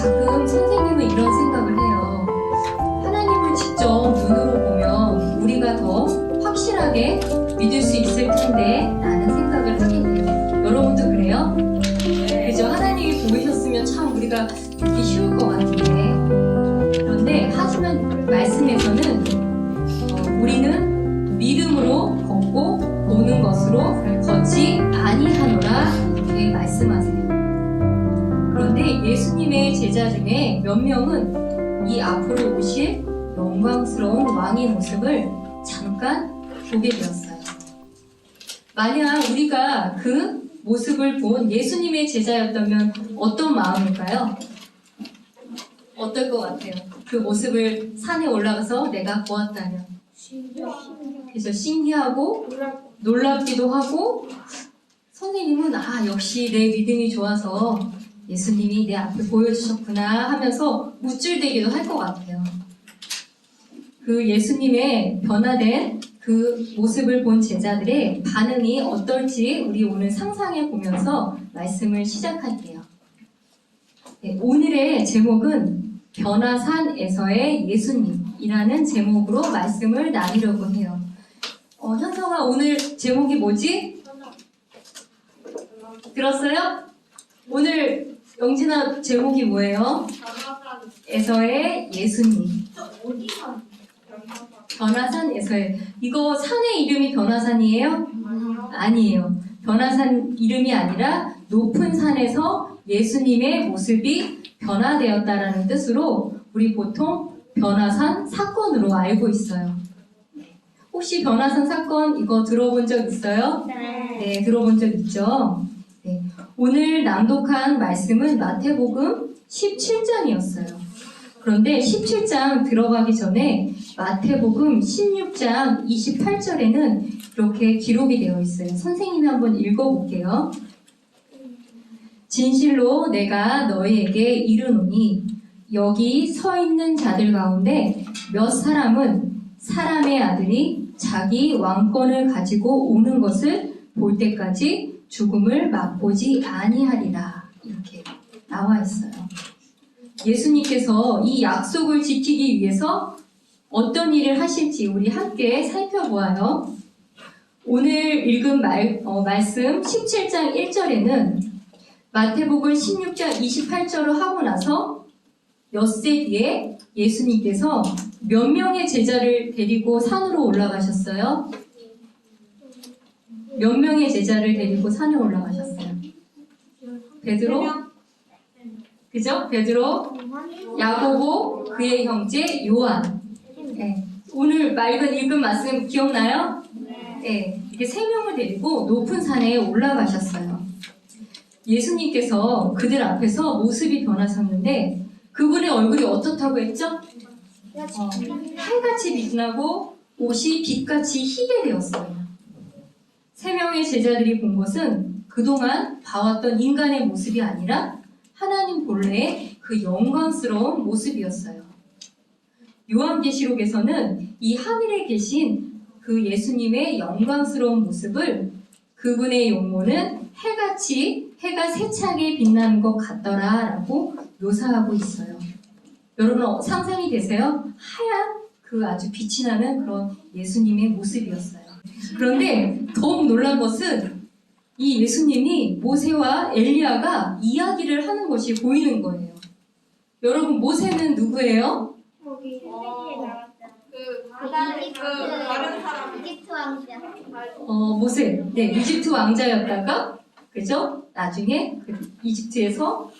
가끔 선생님은 이런 생각을 해요. 하나님을 직접 눈으로 보면 우리가 더 확실하게 믿을 수 있을 텐데 라는 생각을 하게 돼요. 여러분도 그래요? 그죠? 하나님이 보이셨으면 참 우리가 믿기 쉬울 것 같은데, 그런데 하지만 말씀에서는 우리는 믿음으로 걷고 보는 것으로 걷지 아니하노라 이렇게 말씀하세요. 그런데 예수님의 제자 중에 몇 명은 이 앞으로 오실 영광스러운 왕의 모습을 잠깐 보게 되었어요. 만약 우리가 그 모습을 본 예수님의 제자였다면 어떤 마음일까요? 어떨 것 같아요? 그 모습을 산에 올라가서 내가 보았다면. 그래서 신기하고 놀랍기도 하고, 선생님은 역시 내 믿음이 좋아서 예수님이 내 앞에 보여주셨구나 하면서 우쭐대기도 할 것 같아요. 그 예수님의 변화된 그 모습을 본 제자들의 반응이 어떨지 우리 오늘 상상해 보면서 말씀을 시작할게요. 네, 오늘의 제목은 변화산에서의 예수님이라는 제목으로 말씀을 나누려고 해요. 현성아, 오늘 제목이 뭐지? 들었어요? 오늘 영진아 제목이 뭐예요? 에서의 예수님. 변화산에서의. 이거 산의 이름이 변화산이에요? 아니에요. 변화산 이름이 아니라 높은 산에서 예수님의 모습이 변화되었다라는 뜻으로 우리 보통 변화산 사건으로 알고 있어요. 혹시 변화산 사건 이거 들어본 적 있어요? 네, 들어본 적 있죠? 네. 오늘 낭독한 말씀은 마태복음 17장이었어요. 그런데 17장 들어가기 전에 마태복음 16장 28절에는 이렇게 기록이 되어 있어요. 선생님이 한번 읽어볼게요. 진실로 내가 너희에게 이르노니 여기 서 있는 자들 가운데 몇 사람은 사람의 아들이 자기 왕권을 가지고 오는 것을 볼 때까지 죽음을 맛보지 아니하리라. 이렇게 나와 있어요. 예수님께서 이 약속을 지키기 위해서 어떤 일을 하실지 우리 함께 살펴보아요. 오늘 읽은 말씀 17장 1절에는 마태복음 16장 28절을 하고 나서 엿새 뒤에 예수님께서 몇 명의 제자를 데리고 산으로 올라가셨어요? 몇 명의 제자를 데리고 산에 올라가셨어요? 베드로? 그죠? 베드로, 야고보, 그의 형제 요한. 네. 오늘 읽은 말씀 기억나요? 네. 이렇게 세 명을 데리고 높은 산에 올라가셨어요. 예수님께서 그들 앞에서 모습이 변하셨는데 그분의 얼굴이 어떻다고 했죠? 해같이 빛나고 옷이 빛같이 희게 되었어요. 세 명의 제자들이 본 것은 그동안 봐왔던 인간의 모습이 아니라 하나님 본래의 그 영광스러운 모습이었어요. 요한계시록에서는 이 하늘에 계신 그 예수님의 영광스러운 모습을 그분의 용모는 해가 세차게 빛나는 것 같더라 라고 묘사하고 있어요. 여러분 상상이 되세요? 하얀 그 아주 빛이 나는 그런 예수님의 모습이었어요. 그런데 더욱 놀란 것은 이 예수님이 모세와 엘리야가 이야기를 하는 것이 보이는 거예요. 여러분 모세는 누구예요? 거기 세계에 나왔잖아. 다른 사람. 이집트 왕자. 모세. 네, 이집트 왕자였다가 그죠? 나중에 이집트에서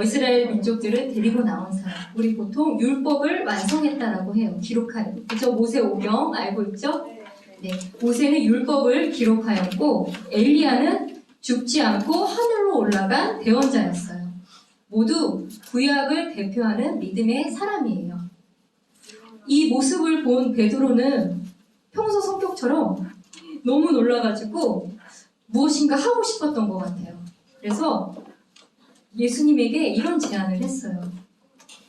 이스라엘 민족들을 데리고 나온 사람. 우리 보통 율법을 완성했다라고 해요. 기록하여. 그죠? 모세 오경 알고 있죠? 네. 모세는 율법을 기록하였고 엘리야는 죽지 않고 하늘로 올라간 대언자였어요. 모두 구약을 대표하는 믿음의 사람이에요. 이 모습을 본 베드로는 평소 성격처럼 너무 놀라가지고 무엇인가 하고 싶었던 것 같아요. 그래서 예수님에게 이런 제안을 했어요.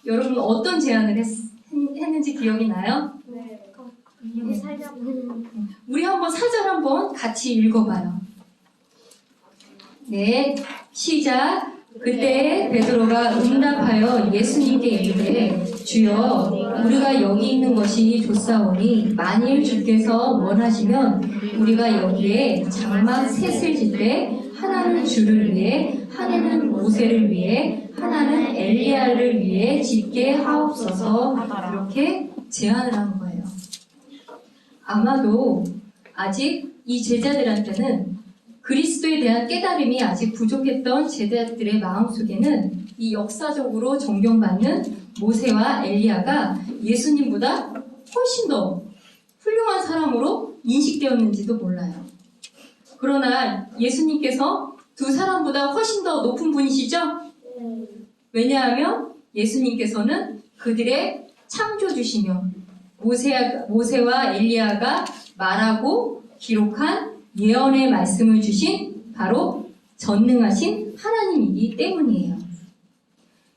여러분 어떤 제안을 했는지 기억이 나요? 네. 우리 한번 사절 한번 같이 읽어봐요. 네, 시작. 그때 베드로가 응답하여 예수님께 이르되 주여 우리가 여기 있는 것이 좋사오니 만일 주께서 원하시면 우리가 여기에 장막 셋을 짓되 하나는 주를 위해 하나는 모세를 위해 하나는 엘리야를 위해 짓게 하옵소서 이렇게 제안을 한 거예요. 아마도 아직 이 제자들한테는 그리스도에 대한 깨달음이 아직 부족했던 제자들의 마음속에는 이 역사적으로 존경받는 모세와 엘리야가 예수님보다 훨씬 더 훌륭한 사람으로 인식되었는지도 몰라요. 그러나 예수님께서 두 사람보다 훨씬 더 높은 분이시죠? 왜냐하면 예수님께서는 그들의 창조주시며 모세와 엘리야가 말하고 기록한 예언의 말씀을 주신 바로 전능하신 하나님이기 때문이에요.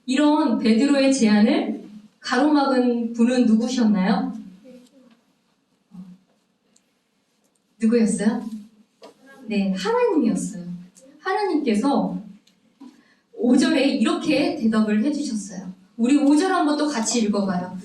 이런 베드로의 제안을 가로막은 분은 누구셨나요? 누구였어요? 네, 하나님이었어요. 하나님께서 5절에 이렇게 대답을 해주셨어요. 우리 5절 한번 또 같이 읽어봐요.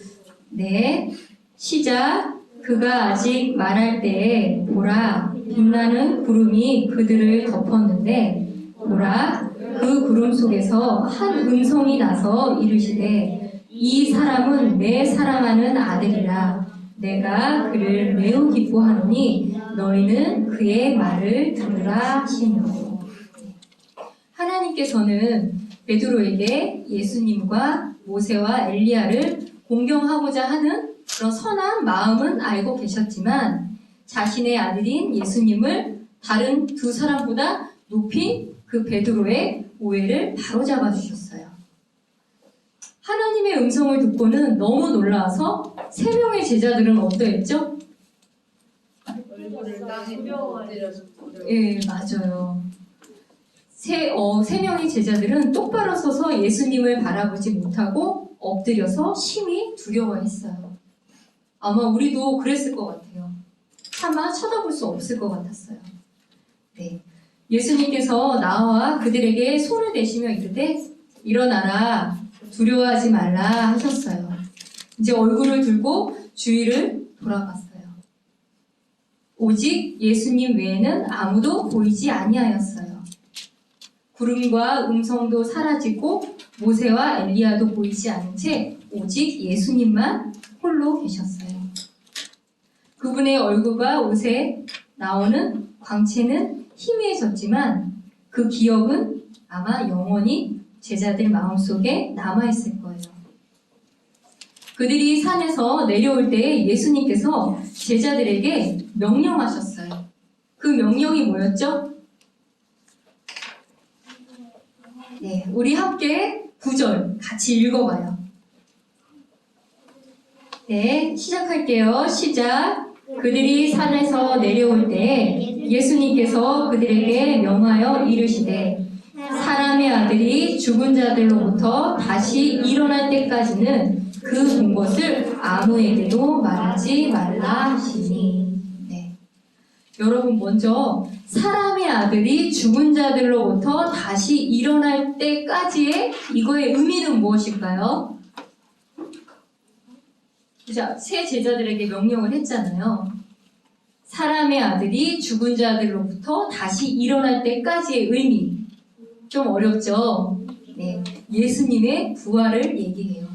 네, 시작. 그가 아직 말할 때에 보라 빛나는 구름이 그들을 덮었는데 보라 그 구름 속에서 한 음성이 나서 이르시되 이 사람은 내 사랑하는 아들이라 내가 그를 매우 기뻐하노니 너희는 그의 말을 들으라 하시니라. 하나님께서는 베드로에게 예수님과 모세와 엘리야를 공경하고자 하는 그런 선한 마음은 알고 계셨지만 자신의 아들인 예수님을 다른 두 사람보다 높인 그 베드로의 오해를 바로잡아 주셨어요. 하나님의 음성을 듣고는 너무 놀라서 세 명의 제자들은 어떠했죠? 예, 맞아요. 세 명의 제자들은 똑바로 서서 예수님을 바라보지 못하고 엎드려서 심히 두려워했어요. 아마 우리도 그랬을 것 같아요. 차마 쳐다볼 수 없을 것 같았어요. 네. 예수님께서 나와 그들에게 손을 대시며 이르되 일어나라 두려워하지 말라 하셨어요. 이제 얼굴을 들고 주위를 돌아봤어요. 오직 예수님 외에는 아무도 보이지 아니하였어요. 구름과 음성도 사라지고 모세와 엘리야도 보이지 않은 채 오직 예수님만 홀로 계셨어요. 그분의 얼굴과 옷에 나오는 광채는 희미해졌지만 그 기억은 아마 영원히 제자들 마음속에 남아있을 거예요. 그들이 산에서 내려올 때 예수님께서 제자들에게 명령하셨어요. 그 명령이 뭐였죠? 네, 우리 함께 9절 같이 읽어봐요. 네, 시작할게요. 시작. 그들이 산에서 내려올 때 예수님께서 그들에게 명하여 이르시되 사람의 아들이 죽은 자들로부터 다시 일어날 때까지는 그 본 것을 아무에게도 말하지 말라 하시니. 네. 여러분 먼저 사람의 아들이 죽은 자들로부터 다시 일어날 때까지의 이거의 의미는 무엇일까요? 자, 세 제자들에게 명령을 했잖아요. 사람의 아들이 죽은 자들로부터 다시 일어날 때까지의 의미. 좀 어렵죠? 네. 예수님의 부활을 얘기해요.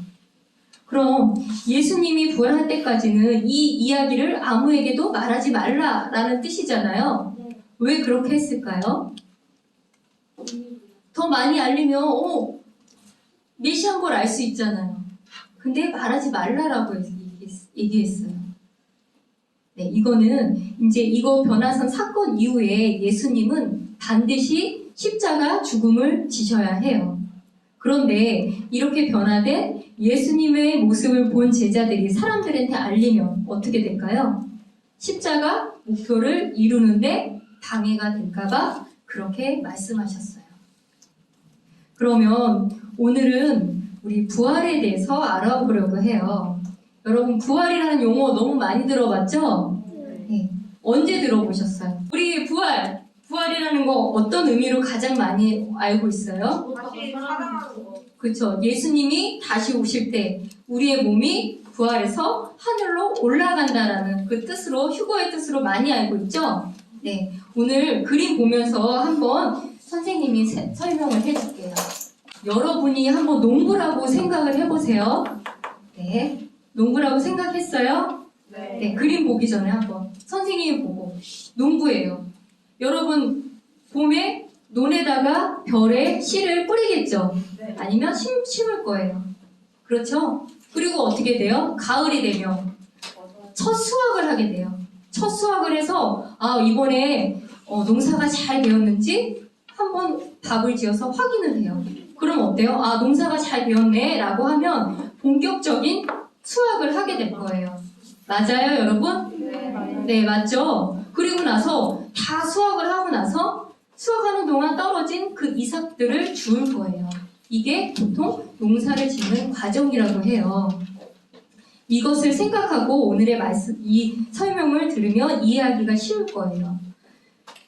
그럼 예수님이 부활할 때까지는 이 이야기를 아무에게도 말하지 말라라는 뜻이잖아요. 왜 그렇게 했을까요? 더 많이 알리면 메시아인 걸 알 수 있잖아요. 근데 말하지 말라라고 얘기했어요. 네, 이거는 이제 이거 변화산 사건 이후에 예수님은 반드시 십자가 죽음을 지셔야 해요. 그런데 이렇게 변화된 예수님의 모습을 본 제자들이 사람들한테 알리면 어떻게 될까요? 십자가 목표를 이루는데 방해가 될까봐 그렇게 말씀하셨어요. 그러면 오늘은 우리 부활에 대해서 알아보려고 해요. 여러분 부활이라는 용어 너무 많이 들어봤죠? 네. 언제 들어보셨어요? 우리 부활 부활이라는 거 어떤 의미로 가장 많이 알고 있어요? 다시 살아나는 거. 그렇죠. 예수님이 다시 오실 때 우리의 몸이 부활해서 하늘로 올라간다라는 그 뜻으로, 휴거의 뜻으로 많이 알고 있죠? 네. 오늘 그림 보면서 한번 선생님이 설명을 해줄게요. 여러분이 한번 농구라고 생각을 해보세요. 네. 농구라고 생각했어요? 네. 그림 보기 전에 한번 선생님이 보고 농구예요. 여러분 봄에 논에다가 별에 씨를 뿌리겠죠? 네. 아니면 심을 거예요. 그렇죠? 그리고 어떻게 돼요? 가을이 되면 첫 수확을 하게 돼요. 첫 수확을 해서 이번에 농사가 잘 되었는지 한번 밥을 지어서 확인을 해요. 그럼 어때요? 농사가 잘 되었네 라고 하면 본격적인 수확을 하게 될 거예요. 맞아요, 여러분? 네, 맞죠? 그리고 나서 다 수확을 하고 나서 수확하는 동안 떨어진 그 이삭들을 주울 거예요. 이게 보통 농사를 짓는 과정이라고 해요. 이것을 생각하고 오늘의 말씀, 이 설명을 들으면 이해하기가 쉬울 거예요.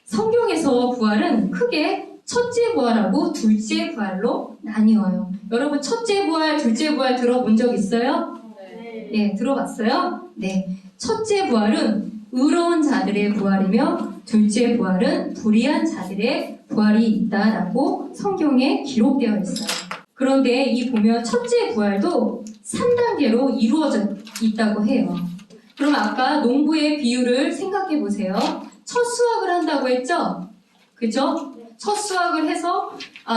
성경에서 부활은 크게 첫째 부활하고 둘째 부활로 나뉘어요. 여러분 첫째 부활, 둘째 부활 들어본 적 있어요? 네, 들어봤어요? 네. 첫째 부활은 의로운 자들의 부활이며 둘째 부활은 불의한 자들의 부활이 있다라고 성경에 기록되어 있어요. 그런데 이 보면 첫째 부활도 3단계로 이루어져 있다고 해요. 그럼 아까 농부의 비유를 생각해 보세요. 첫 수확을 한다고 했죠? 그죠? 첫 수확을 해서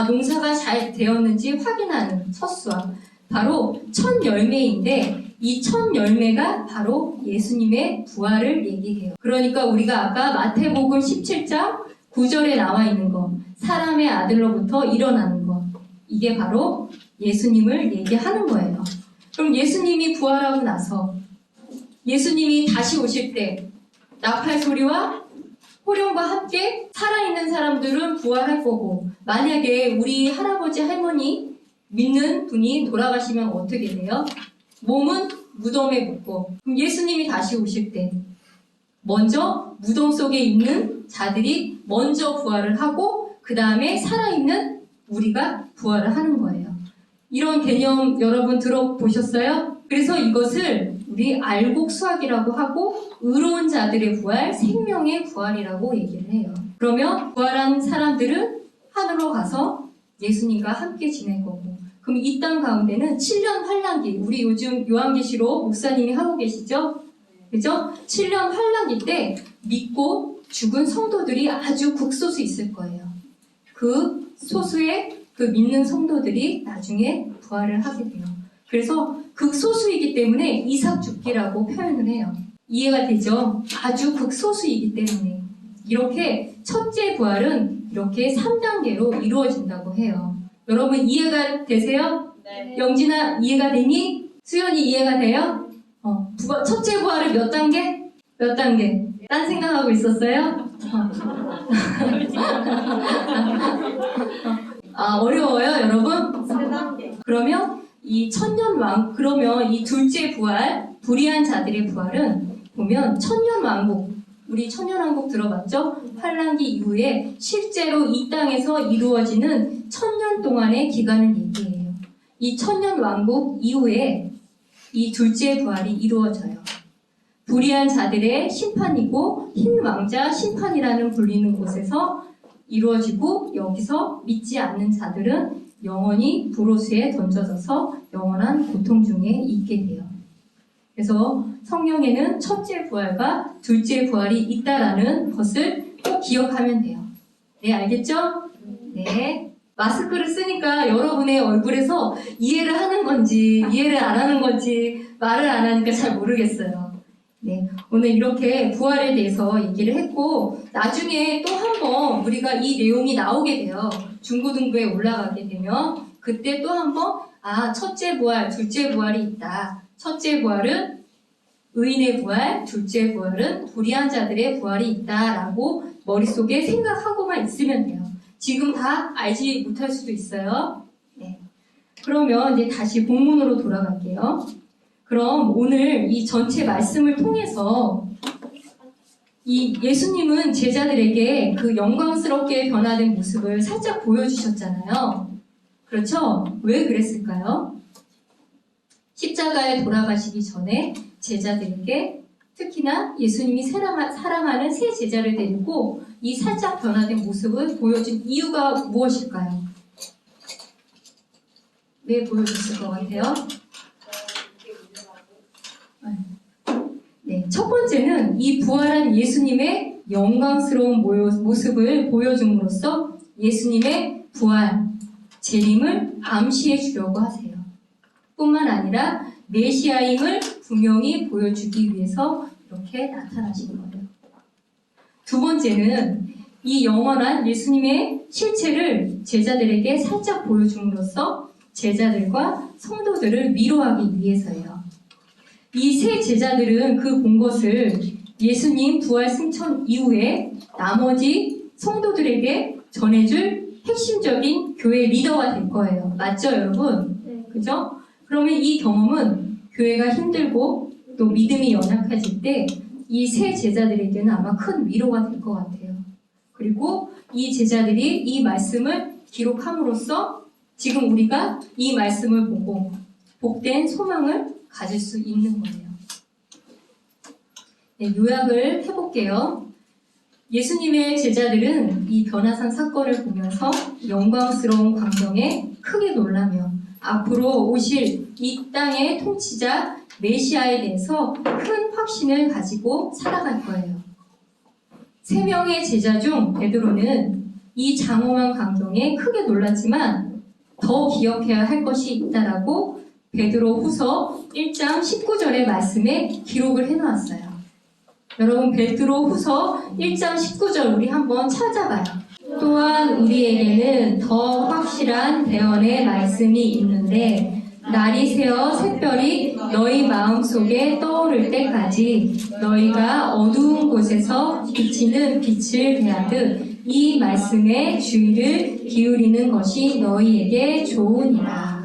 농사가 잘 되었는지 확인하는 첫 수확. 바로 첫 열매인데 이 첫 열매가 바로 예수님의 부활을 얘기해요. 그러니까 우리가 아까 마태복음 17장 9절에 나와 있는 거, 사람의 아들로부터 일어나는 것, 이게 바로 예수님을 얘기하는 거예요. 그럼 예수님이 부활하고 나서 예수님이 다시 오실 때 나팔 소리와 호령과 함께 살아있는 사람들은 부활할 거고, 만약에 우리 할아버지 할머니 믿는 분이 돌아가시면 어떻게 돼요? 몸은 무덤에 묻고, 그럼 예수님이 다시 오실 때 먼저 무덤 속에 있는 자들이 먼저 부활을 하고 그 다음에 살아있는 우리가 부활을 하는 거예요. 이런 개념 여러분 들어보셨어요? 그래서 이것을 우리 알곡수학이라고 하고 의로운 자들의 부활, 생명의 부활이라고 얘기를 해요. 그러면 부활한 사람들은 하늘로 가서 예수님과 함께 지낼 거고, 그럼 이 땅 가운데는 7년 환란기, 우리 요즘 요한계시록 목사님이 하고 계시죠? 그죠? 7년 환란기 때 믿고 죽은 성도들이 아주 극소수 있을 거예요. 그 소수의 그 믿는 성도들이 나중에 부활을 하게 돼요. 그래서 극소수이기 때문에 이삭 죽기라고 표현을 해요. 이해가 되죠? 아주 극소수이기 때문에. 이렇게 첫째 부활은 이렇게 3단계로 이루어진다고 해요. 여러분 이해가 되세요? 네. 영진아 이해가 되니? 수연이 이해가 돼요? 첫째 부활은 몇 단계? 몇 단계? 딴 생각하고 있었어요? 어려워요, 여러분? 3단계. 그러면 그러면 이 둘째 부활, 불의한 자들의 부활은 보면 천년왕국, 우리 천년왕국 들어봤죠? 환란기 이후에 실제로 이 땅에서 이루어지는 1000년 동안의 기간을 얘기해요. 이 천년왕국 이후에 이 둘째 부활이 이루어져요. 불의한 자들의 심판이고 흰 왕자 심판이라는 불리는 곳에서 이루어지고, 여기서 믿지 않는 자들은 영원히 불호수에 던져져서 영원한 고통 중에 있게 돼요. 그래서 성경에는 첫째 부활과 둘째 부활이 있다라는 것을 꼭 기억하면 돼요. 네, 알겠죠? 네. 마스크를 쓰니까 여러분의 얼굴에서 이해를 하는 건지 이해를 안 하는 건지 말을 안 하니까 잘 모르겠어요. 네, 오늘 이렇게 부활에 대해서 얘기를 했고, 나중에 또 한 번 우리가 이 내용이 나오게 돼요. 중고등부에 올라가게 되면 그때 또 한 번 첫째 부활, 둘째 부활이 있다. 첫째 부활은 의인의 부활, 둘째 부활은 불의한 자들의 부활이 있다라고 머릿속에 생각하고만 있으면 돼요. 지금 다 알지 못할 수도 있어요. 네. 그러면 이제 다시 본문으로 돌아갈게요. 그럼 오늘 이 전체 말씀을 통해서 이 예수님은 제자들에게 그 영광스럽게 변화된 모습을 살짝 보여주셨잖아요. 그렇죠? 왜 그랬을까요? 십자가에 돌아가시기 전에 제자들에게 특히나 예수님이 사랑하는 세 제자를 데리고 이 살짝 변화된 모습을 보여준 이유가 무엇일까요? 왜 보여줬을 것 같아요? 네, 첫 번째는 이 부활한 예수님의 영광스러운 모습을 보여줌으로써 예수님의 부활, 재림을 암시해 주려고 하세요. 뿐만 아니라 메시아임을 분명히 보여주기 위해서 이렇게 나타나신 거예요. 두 번째는 이 영원한 예수님의 실체를 제자들에게 살짝 보여줌으로써 제자들과 성도들을 위로하기 위해서예요. 이 세 제자들은 그 본 것을 예수님 부활 승천 이후에 나머지 성도들에게 전해줄 핵심적인 교회 리더가 될 거예요. 맞죠, 여러분? 네. 그죠? 그러면 이 경험은 교회가 힘들고 또 믿음이 연약해질 때 이 세 제자들에게는 아마 큰 위로가 될 것 같아요. 그리고 이 제자들이 이 말씀을 기록함으로써 지금 우리가 이 말씀을 보고 복된 소망을 가질 수 있는 거예요. 네, 요약을 해볼게요. 예수님의 제자들은 이 변화산 사건을 보면서 영광스러운 광경에 크게 놀라며 앞으로 오실 이 땅의 통치자 메시아에 대해서 큰 확신을 가지고 살아갈 거예요. 3명의 제자 중 베드로는 이 장엄한 광경에 크게 놀랐지만 더 기억해야 할 것이 있다라고 베드로 후서 1장 19절의 말씀에 기록을 해놓았어요. 여러분 베드로 후서 1장 19절 우리 한번 찾아봐요. 또한 우리에게는 더 확실한 대언의 말씀이 있는데 날이 새어 샛별이 너희 마음속에 떠오를 때까지 너희가 어두운 곳에서 비치는 빛을 대하듯 이 말씀에 주의를 기울이는 것이 너희에게 좋으니라.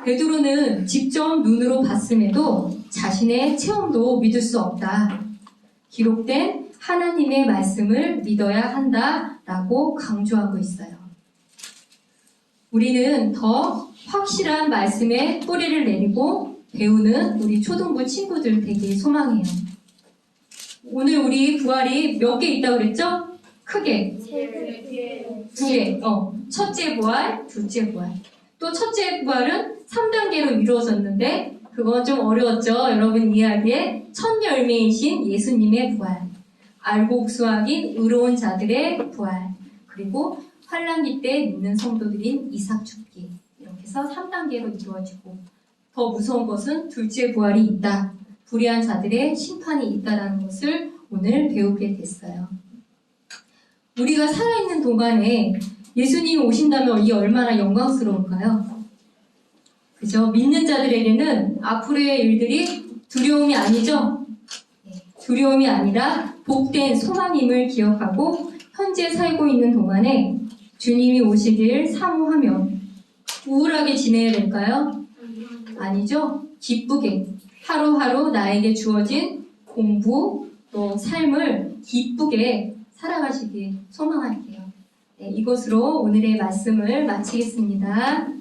베드로는 직접 눈으로 봤음에도 자신의 체험도 믿을 수 없다. 기록된 하나님의 말씀을 믿어야 한다라고 강조하고 있어요. 우리는 더 확실한 말씀에 뿌리를 내리고 배우는 우리 초등부 친구들 되길 소망해요. 오늘 우리 부활이 몇 개 있다고 그랬죠? 크게. 2개. 첫째 부활, 둘째 부활. 또 첫째 부활은 3단계로 이루어졌는데 그건 좀 어려웠죠? 여러분 이야기에 첫 열매이신 예수님의 부활, 알곡수학인 의로운 자들의 부활, 그리고 환란기 때 믿는 성도들인 이삭 죽기, 이렇게 해서 3단계로 이루어지고 더 무서운 것은 둘째 부활이 있다, 불의한 자들의 심판이 있다라는 것을 오늘 배우게 됐어요. 우리가 살아있는 동안에 예수님이 오신다면 이 얼마나 영광스러울까요? 그죠? 믿는 자들에게는 앞으로의 일들이 두려움이 아니죠? 두려움이 아니라 복된 소망임을 기억하고 현재 살고 있는 동안에 주님이 오시길 사모하며 우울하게 지내야 될까요? 아니죠? 기쁘게 하루하루 나에게 주어진 공부 또 삶을 기쁘게 살아가시길 소망할게요. 네, 이것으로 오늘의 말씀을 마치겠습니다.